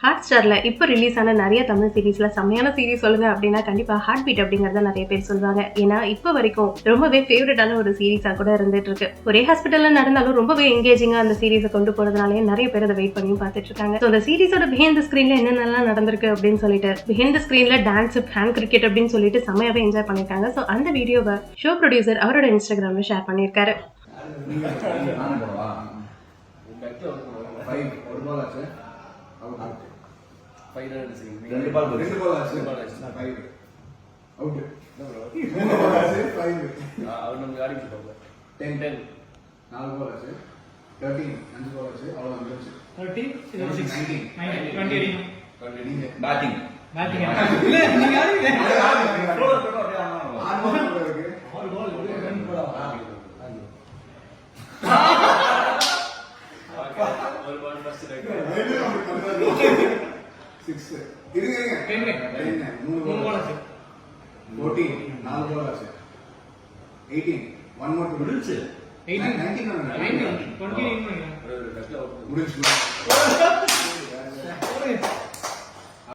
Hot ஸ்டார்ல இப்போ release ஆன நிறைய தமிழ் சீரீஸ்ல செம்மையான சீரீஸ் சொல்லுங்க அப்படின்னா கண்டிப்பா ஹார்ட் பீட் அப்படிங்கறத நிறைய பேர் சொல்லுவாங்க. ஏன்னா இப்போ வரைக்கும் ரொம்பவே ஃபேவரட்டான ஒரு சீரீஸா கூட இருந்துட்டு இருக்கு. ஒரே ஹாஸ்பிட்டல்ல நடந்தாலும் ரொம்பவே எங்கேஜிங்கா அந்த சீரீஸை கொண்டு போறதுனாலே நிறைய பேர் அதை வெயிட் பண்ணி பார்த்துட்டு இருக்காங்க. அந்த சீரீஸோட பிஹைண்ட் தி ஸ்கிரீன்ல என்னென்னலாம் நடந்திருக்கு அப்படின்னு சொல்லிட்டு பிஹைண்ட் தி ஸ்கிரீன்ல டான்ஸ், ஹேண்ட் கிரிக்கெட் அப்படின்னு சொல்லிட்டு செம்மையாவே என்ஜாய் பண்ணிருக்காங்க. ஸோ அந்த வீடியோவை ஷோ ப்ரொடியூசர் அவரோட இன்ஸ்டாகிராம்ல ஷேர் பண்ணியிருக்காரு. முடிச்சு